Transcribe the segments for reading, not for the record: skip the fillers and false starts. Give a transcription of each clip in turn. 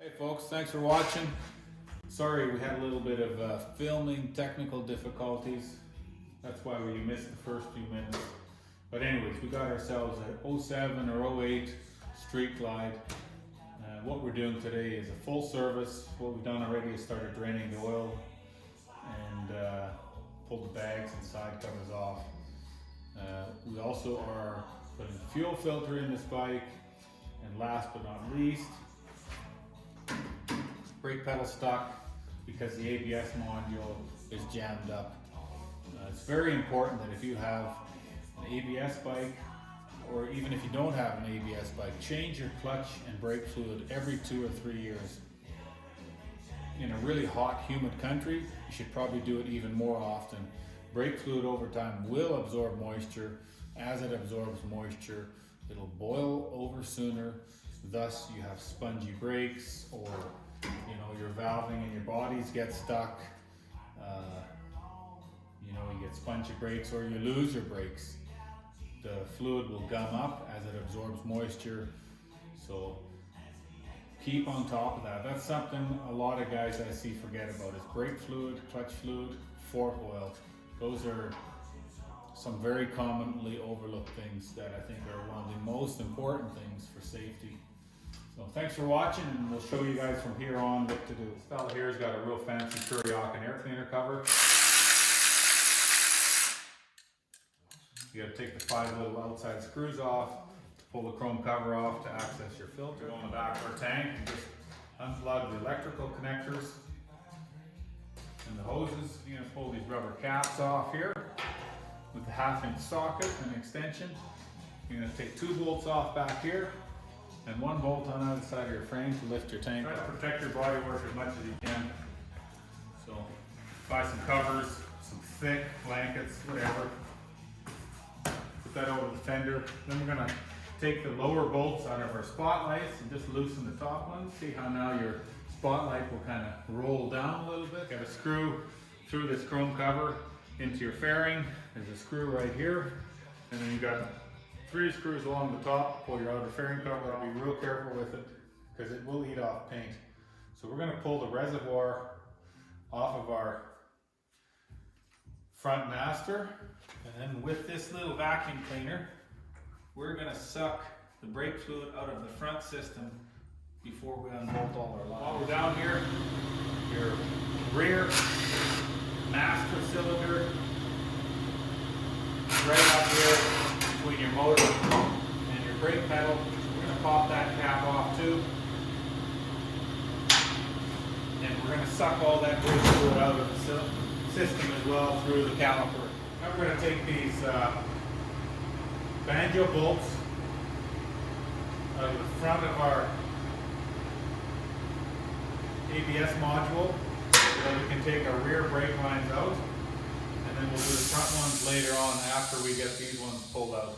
Hey folks, thanks for watching. Sorry we had a little bit of filming technical difficulties. That's why we missed the first few minutes. But anyways, we got ourselves a 07 or 08 Street Glide. What we're doing today is a full service. What we've done already is started draining the oil and pulled the bags and side covers off. We also are putting a fuel filter in this bike, and last but not least, brake pedal stuck because the ABS module is jammed up. It's very important that if you have an ABS bike, or even if you don't have an ABS bike, change your clutch and brake fluid every 2 or 3 years. In a really hot, humid country, you should probably do it even more often. Brake fluid over time will absorb moisture. As it absorbs moisture, it'll boil over sooner. Thus, you have spongy brakes, or your valving and your bodies get stuck. You get spongy brakes, or you lose your brakes. The fluid will gum up as it absorbs moisture. So keep on top of that. That's something a lot of guys I see forget about, is brake fluid, clutch fluid, fork oil. Those are some very commonly overlooked things that I think are one of the most important things for safety. So thanks for watching, and we'll show you guys from here on what to do. This fella here has got a real fancy Kuriokin air cleaner cover. You got to take the 5 little outside screws off, pull the chrome cover off to access your filter. Go on the back of our tank and just unplug the electrical connectors and the hoses. You're going to pull these rubber caps off here with the 1/2-inch socket and extension. You're going to take 2 bolts off back here and 1 bolt on either side of your frame to lift your tank. Try to protect your bodywork as much as you can. So buy some covers, some thick blankets, whatever. Put that over the fender. Then we're going to take the lower bolts out of our spotlights and just loosen the top ones. See how now your spotlight will kind of roll down a little bit. Got a screw through this chrome cover into your fairing. There's a screw right here, and then you got 3 screws along the top. Pull your outer fairing cover. I'll be real careful with it because it will eat off paint. So we're going to pull the reservoir off of our front master, and then with this little vacuum cleaner, we're going to suck the brake fluid out of the front system before we unbolt all our lines. While we're down here, your rear master cylinder right up here between your motor and your brake pedal. We're going to pop that cap off too. And we're going to suck all that brake fluid out of the system as well through the caliper. Now we're going to take these banjo bolts out of the front of our ABS module so that we can take our rear brake lines out. And then we'll do the front ones later on after we get these ones pulled out.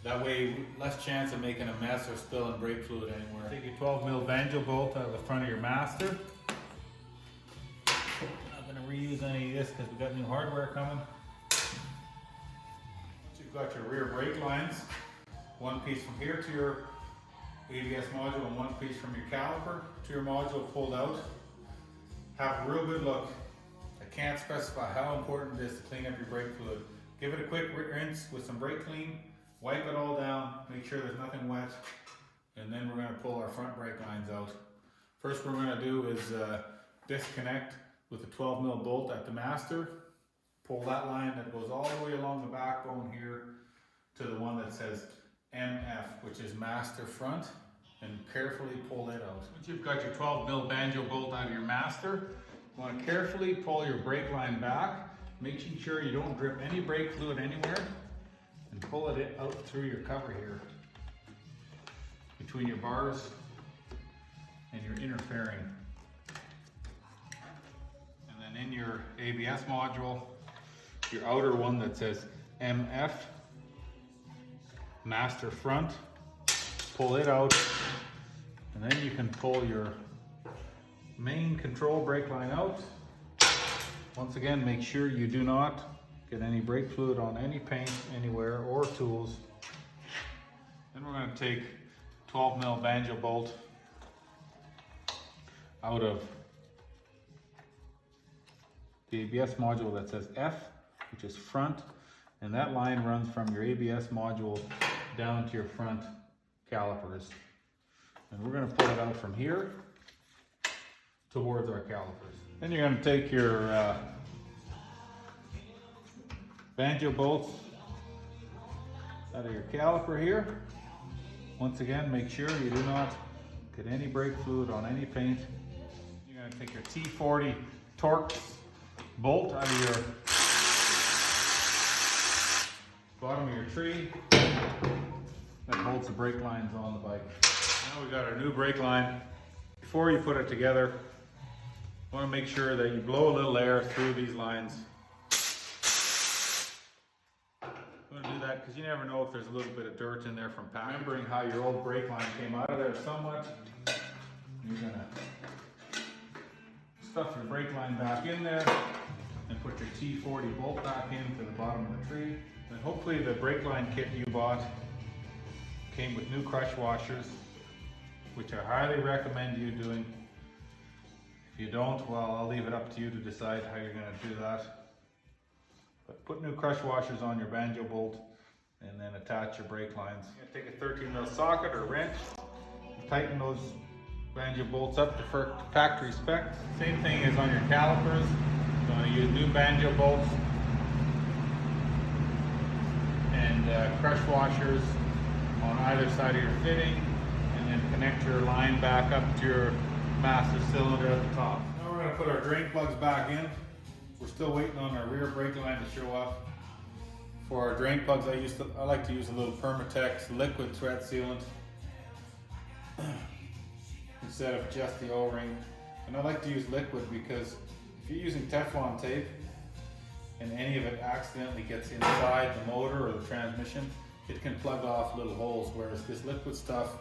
That way, less chance of making a mess or spilling brake fluid anywhere. Take your 12mm banjo bolt out of the front of your master. Not going to reuse any of this because we got new hardware coming. So you've got your rear brake lines. 1 piece from here to your ABS module and 1 piece from your caliper to your module pulled out. Have a real good look. I can't specify how important it is to clean up your brake fluid. Give it a quick rinse with some brake clean, wipe it all down, make sure there's nothing wet, and then we're going to pull our front brake lines out. First what we're going to do is disconnect with a 12mm bolt at the master. Pull that line that goes all the way along the backbone here to the one that says MF, which is master front, and carefully pull it out. Once you've got your 12mm banjo bolt out of your master, you want to carefully pull your brake line back, making sure you don't drip any brake fluid anywhere, and pull it out through your cover here, between your bars and your inner fairing. And then in your ABS module, your outer one that says MF, master front, pull it out, and then you can pull your main control brake line out. Once again, make sure you do not get any brake fluid on any paint anywhere or tools. Then we're going to take 12mm banjo bolt out of the ABS module that says F, which is front, and that line runs from your ABS module down to your front calipers. And we're going to pull it out from here towards our calipers. Then you're going to take your banjo bolts out of your caliper here. Once again, make sure you do not get any brake fluid on any paint. You're going to take your T40 Torx bolt out of your bottom of your tree. That bolts the brake lines on the bike. Now we've got our new brake line. Before you put it together, you want to make sure that you blow a little air through these lines. You want to do that because you never know if there's a little bit of dirt in there from packing. Remembering how your old brake line came out of there somewhat, you're going to stuff your brake line back in there and put your T40 bolt back into the bottom of the tree. And hopefully the brake line kit you bought came with new crush washers, which I highly recommend you doing. If you don't, well, I'll leave it up to you to decide how you're going to do that. But put new crush washers on your banjo bolt and then attach your brake lines. You're going to take a 13mm socket or wrench and tighten those banjo bolts up to factory spec. Same thing as on your calipers. You're going to use new banjo bolts and crush washers on either side of your fitting, and then connect your line back up to your master cylinder at the top. Now we're going to put our drain plugs back in. We're still waiting on our rear brake line to show up. For our drain plugs, I like to use a little Permatex liquid thread sealant instead of just the O-ring. And I like to use liquid because if you're using Teflon tape and any of it accidentally gets inside the motor or the transmission, it can plug off little holes, whereas this liquid stuff,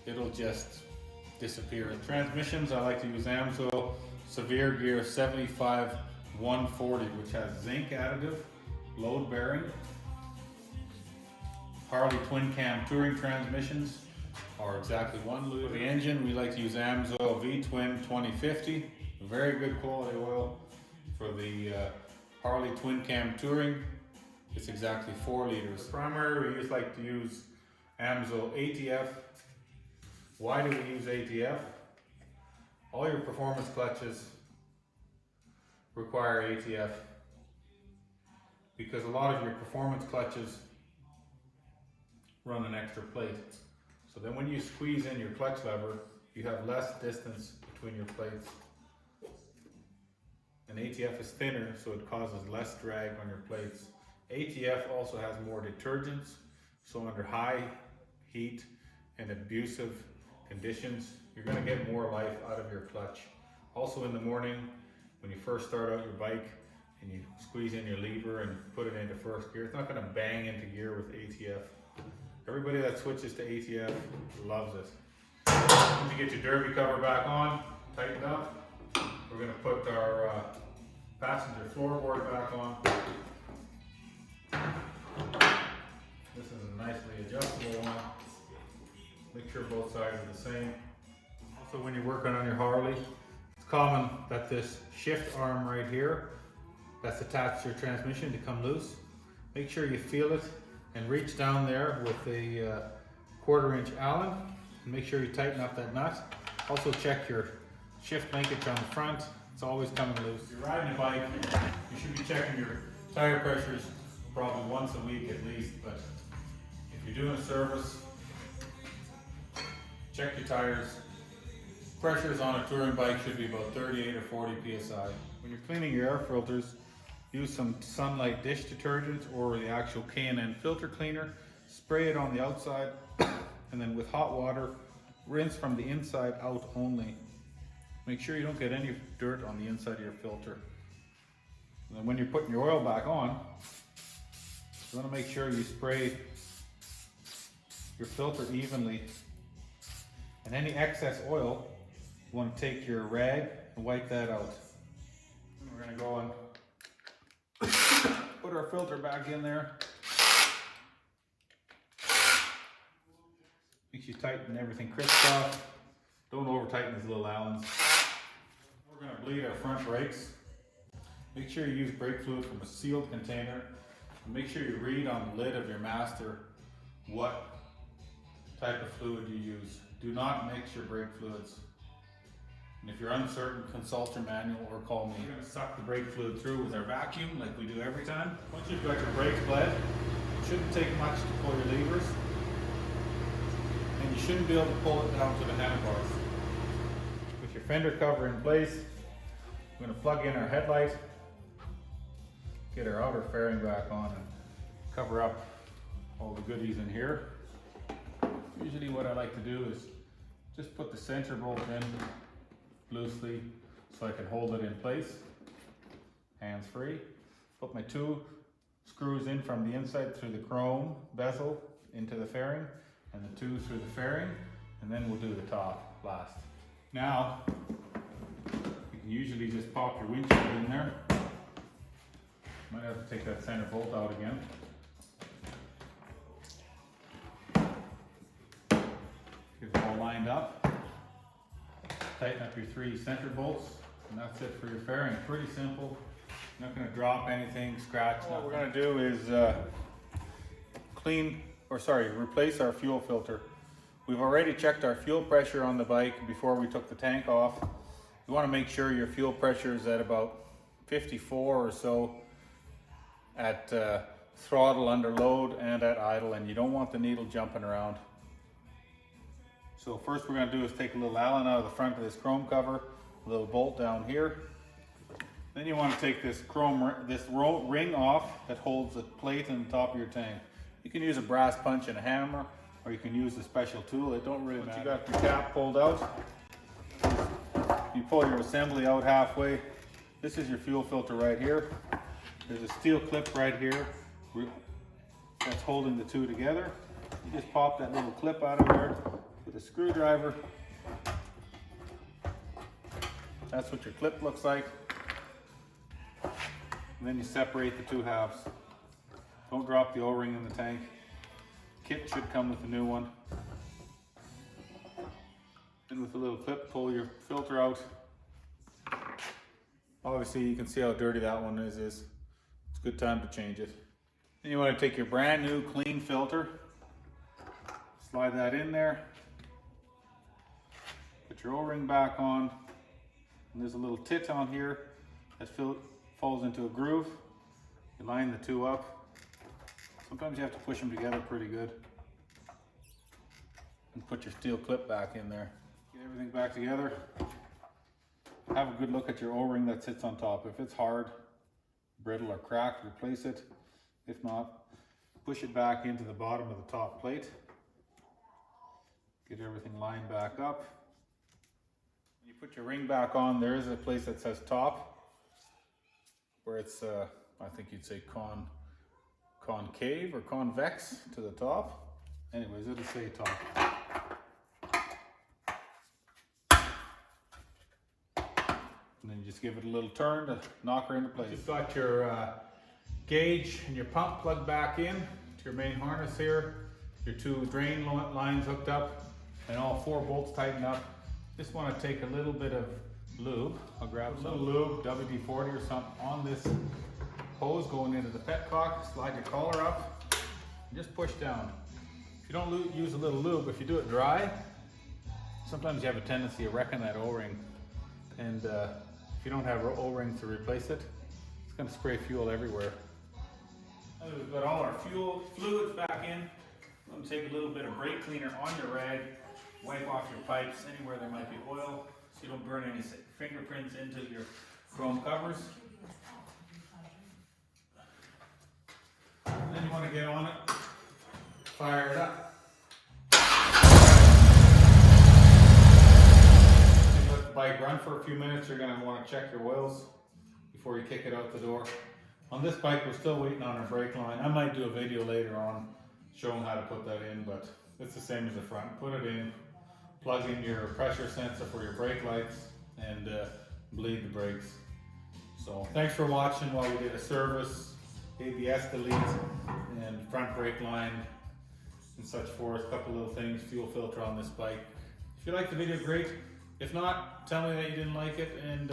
it'll just disappear. In transmissions, I like to use AMSO Severe Gear 75140, which has zinc additive, load bearing. Harley twin cam touring transmissions are exactly 1 liter. For the engine, we like to use AMSO V-Twin 2050, very good quality oil. For the Harley twin cam touring, it's exactly 4 liters. Primary, we just like to use AMSO ATF. Why do we use ATF? All your performance clutches require ATF because a lot of your performance clutches run an extra plate. So then when you squeeze in your clutch lever, you have less distance between your plates. And ATF is thinner, so it causes less drag on your plates. ATF also has more detergents, so under high heat and abusive conditions, you're going to get more life out of your clutch. Also in the morning, when you first start out your bike and you squeeze in your lever and put it into first gear, it's not going to bang into gear with ATF. Everybody that switches to ATF loves it. Once you get your derby cover back on, tightened up, we're going to put our passenger floorboard back on. This is a nicely adjustable one. Make sure both sides are the same. Also, when you're working on your Harley, it's common that this shift arm right here that's attached to your transmission to come loose. Make sure you feel it and reach down there with a 1/4-inch Allen and make sure you tighten up that nut. Also check your shift linkage on the front. It's always coming loose. If you're riding a bike, you should be checking your tire pressures probably once a week at least, but if you're doing a service, check your tires. Pressures on a touring bike should be about 38 or 40 psi. When you're cleaning your air filters, use some Sunlight dish detergent or the actual K&N filter cleaner. Spray it on the outside and then with hot water, rinse from the inside out only. Make sure you don't get any dirt on the inside of your filter. And then when you're putting your oil back on, you want to make sure you spray your filter evenly. And any excess oil, you want to take your rag and wipe that out. And we're going to go and put our filter back in there. Make sure you tighten everything crisscross. Don't over tighten these little Allens. bleed our front brakes, make sure you use brake fluid from a sealed container. And make sure you read on the lid of your master what type of fluid you use. Do not mix your brake fluids. And if you're uncertain, consult your manual or call me. We're going to suck the brake fluid through with our vacuum like we do every time. Once you've got your brakes bled, it shouldn't take much to pull your levers. And you shouldn't be able to pull it down to the handlebars. With your fender cover in place, we're going to plug in our headlight, get our outer fairing back on, and cover up all the goodies in here. Usually what I like to do is just put the center bolt in loosely so I can hold it in place, hands free. Put my 2 screws in from the inside through the chrome bezel into the fairing, and the 2 through the fairing, and then we'll do the top last. Now, you can usually just pop your windshield in there. Might have to take that center bolt out again. Get it all lined up. Tighten up your 3 center bolts, and that's it for your fairing. Pretty simple. You're not going to drop anything, scratch. What we're going to do is replace our fuel filter. We've already checked our fuel pressure on the bike before we took the tank off. You want to make sure your fuel pressure is at about 54 or so at throttle under load and at idle, and you don't want the needle jumping around. So first we're going to do is take a little Allen out of the front of this chrome cover, a little bolt down here. Then you want to take this ring off that holds the plate on the top of your tank. You can use a brass punch and a hammer, or you can use a special tool. It don't really matter. Once you got your cap pulled out, you pull your assembly out halfway. This is your fuel filter right here. There's a steel clip right here that's holding the 2 together. You just pop that little clip out of there with a screwdriver. That's what your clip looks like. And then you separate the 2 halves. Don't drop the O-ring in the tank. Kit should come with a new one. And with a little clip, pull your filter out. Obviously you can see how dirty that one is. It's a good time to change it. Then you want to take your brand new clean filter, slide that in there, put your O-ring back on, and there's a little tit on here that falls into a groove. You line the 2 up. Sometimes you have to push them together pretty good. And put your steel clip back in there. Get everything back together. Have a good look at your O-ring that sits on top. If it's hard, brittle or cracked, replace it. If not, push it back into the bottom of the top plate. Get everything lined back up. When you put your ring back on, there is a place that says top, where it's, I think you'd say concave or convex to the top. Anyways, it'll say top. And then you just give it a little turn to knock her into place. You've got your gauge and your pump plugged back in to your main harness here. Your 2 drain lines hooked up and all 4 bolts tightened up. Just want to take a little bit of lube. I'll grab some lube, WD-40 or something on this hose going into the petcock. Slide your collar up and just push down. If you don't use a little lube, if you do it dry, sometimes you have a tendency of wrecking that O-ring. And if you don't have O-rings to replace it, it's going to spray fuel everywhere. Now that we've got all our fluids back in, I'm going to take a little bit of brake cleaner on your rag, wipe off your pipes anywhere there might be oil so you don't burn any fingerprints into your chrome covers. And then you want to get on it, fire it up. Let the bike run for a few minutes. You're going to want to check your oils before you kick it out the door. On this bike, we're still waiting on our brake line. I might do a video later on showing how to put that in, but it's the same as the front. Put it in, plug in your pressure sensor for your brake lights, and bleed the brakes. So thanks for watching while we did a service, ABS delete, and front brake line, and such forth. A couple little things, fuel filter on this bike. If you like the video, great. If not, tell me that you didn't like it, and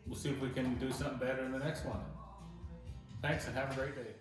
we'll see if we can do something better in the next one. Thanks, and have a great day.